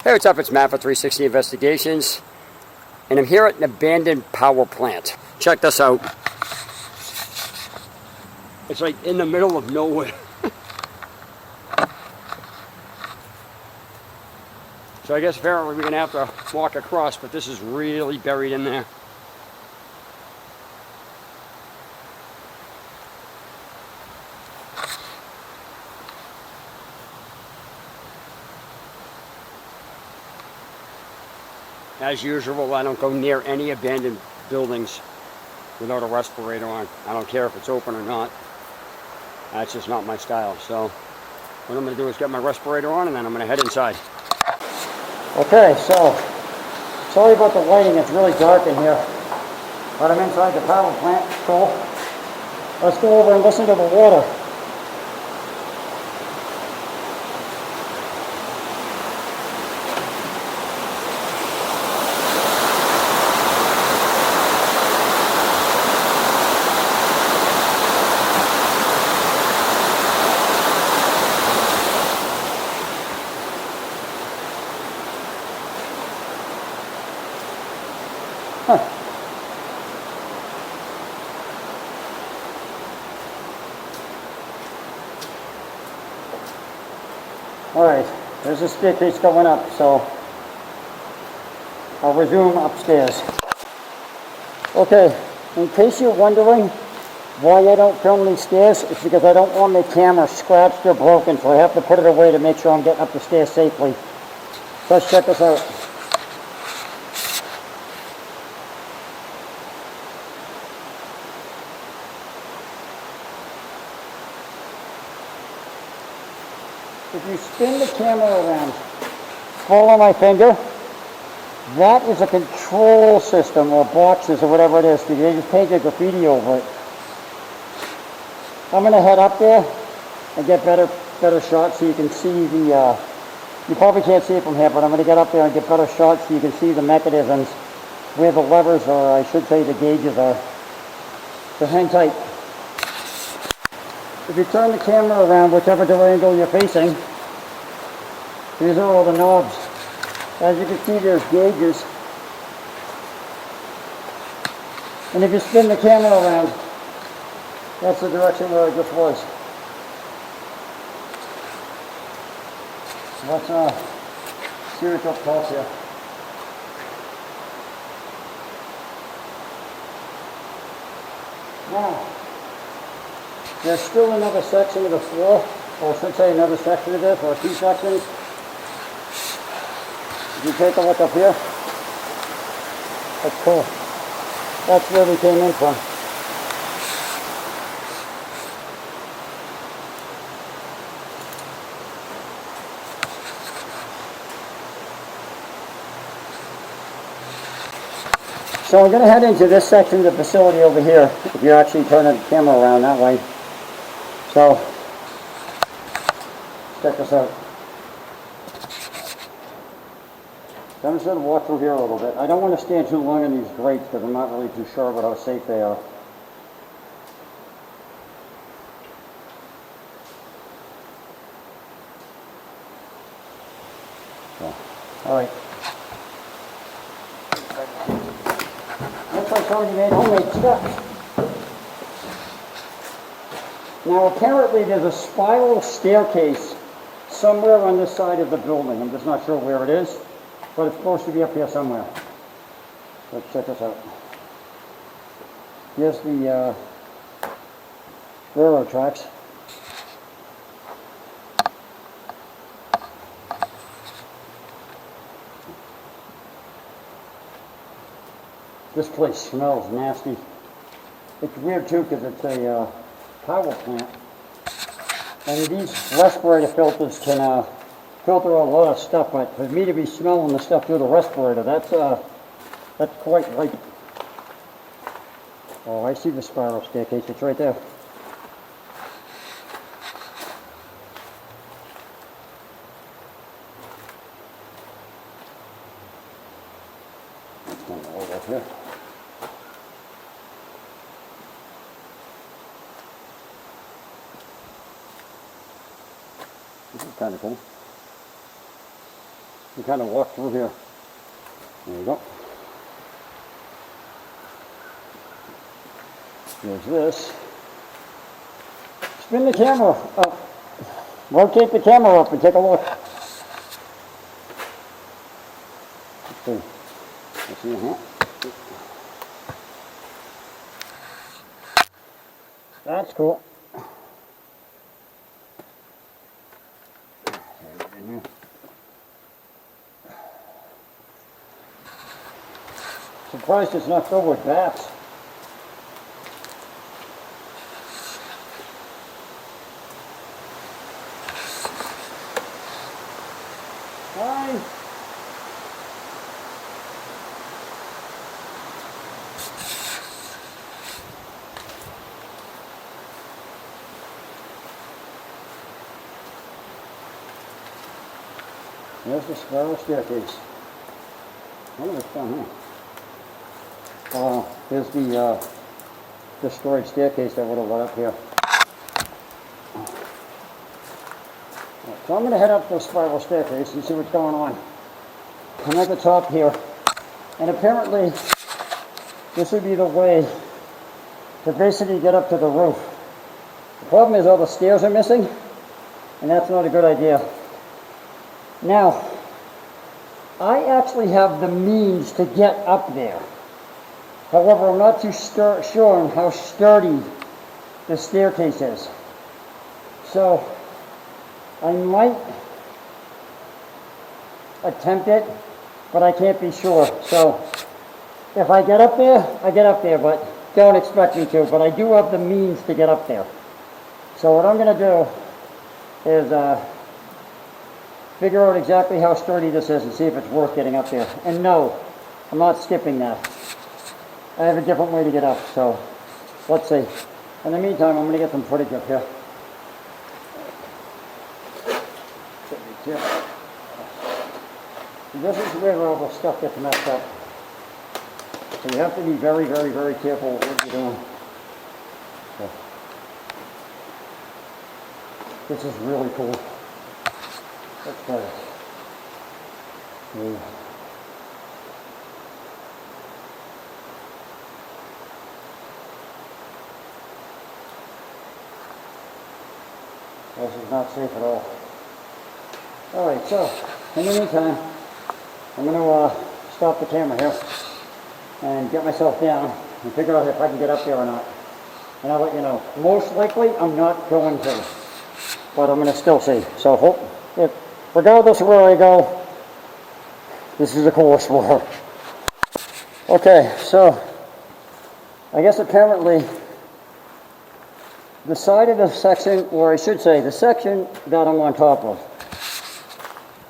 Hey, what's up? It's Matt for 360 Investigations, and I'm here at an abandoned power plant. Check this out. It's like in the middle of nowhere. So I guess apparently we're gonna have to walk across, but this is really buried in there. As usual, I don't go near any abandoned buildings without a respirator on. I don't care if it's open or not. That's just not my style. So what I'm going to do is get my respirator on, and then I'm going to head inside. Okay, so sorry about the lighting. It's really dark in here. But I'm inside the power plant. Cool. Let's go over and listen to the water. Alright, there's a staircase going up, so I'll resume upstairs. Okay, in case you're wondering why I don't film these stairs, it's because I don't want my camera scratched or broken, so I have to put it away to make sure I'm getting up the stairs safely. So let's check this out. If you spin the camera around, follow my finger, that is a control system, or boxes, or whatever it is. They just painted graffiti over it. I'm going to head up there and get better shots so you can see the, you probably can't see it from here, but I'm going to get up there and get better shots so you can see the mechanisms, where the levers, or I should say the gauges are. So hang tight. If you turn the camera around, whichever angle you're facing, these are all the knobs. As you can see, there's gauges. And if you spin the camera around, that's the direction where I just was. So let's see what's up close here. Now, there's still another section of the floor, or I should say another section of this, or two sections. If you take a look up here, that's cool. That's where we came in from. So I'm going to head into this section of the facility over here, if you're actually turning the camera around that way. So, check this out. So I'm just going to walk through here a little bit. I don't want to stand too long in these grates because I'm not really too sure about how safe they are. So, alright. Looks like somebody made homemade steps. Now apparently there's a spiral staircase somewhere on this side of the building. I'm just not sure where it is, but it's supposed to be up here somewhere. Let's check this out. Here's the railroad tracks. This place smells nasty. It's weird too because it's a power plant. And these respirator filters can filter a lot of stuff, but for me to be smelling the stuff through the respirator, that's quite light. Oh, I see the spiral staircase. It's right there. It's going all up here. This is kind of cool. You kind of walk through here. There you go. There's this. Spin the camera up. Rotate the camera up and take a look. Let's see. Let's see, huh? That's cool. Surprised it's not filled with bats. Hi. There's the spiral staircase. Oh, it's down here. Here's the destroyed staircase that would have led up here. So I'm going to head up the spiral staircase and see what's going on. I'm at the top here, and apparently this would be the way to basically get up to the roof. The problem is all the stairs are missing, and that's not a good idea. Now, I actually have the means to get up there. However, I'm not too sure on how sturdy the staircase is. So, I might attempt it, but I can't be sure. So, if I get up there, I get up there, but don't expect me to. But I do have the means to get up there. So what I'm going to do is figure out exactly how sturdy this is and see if it's worth getting up there. And no, I'm not skipping that. I have a different way to get up, so let's see. In the meantime, I'm going to get some footage up here. This is where all the stuff gets messed up. So you have to be very, very, very careful with what you're doing. So, this is really cool. Let's try this. This is not safe at all. Alright, so in the meantime, I'm going to stop the camera here and get myself down and figure out if I can get up there or not. And I'll let you know. Most likely, I'm not going to, but I'm going to still see. So regardless of where I go, this is a cool explorer. Okay, so I guess apparently the side of the section, or I should say the section that I'm on top of,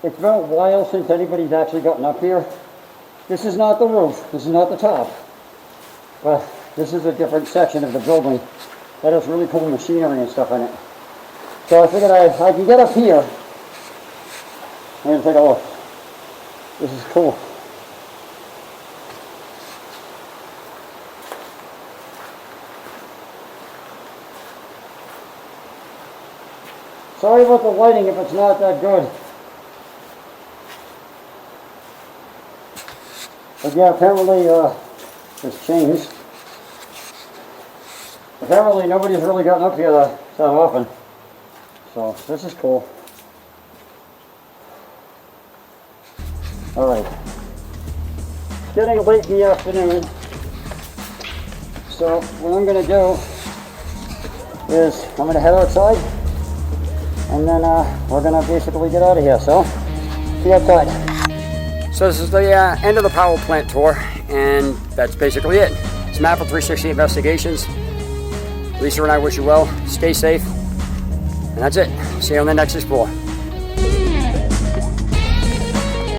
it's been a while since anybody's actually gotten up here. This is not the roof, this is not the top, but this is a different section of the building that has really cool machinery and stuff in it. So I figured I can get up here and take a look. This is cool. Sorry about the lighting if it's not that good. But yeah, apparently it's changed. Apparently nobody's really gotten up here that often. So this is cool. Alright. It's getting late in the afternoon. So what I'm going to do is I'm going to head outside. And then we're going to basically get out of here. So see you outside. So this is the end of the power plant tour. And that's basically it. It's Matt for 360 Investigations. Lisa and I wish you well. Stay safe. And that's it. See you on the next Explore.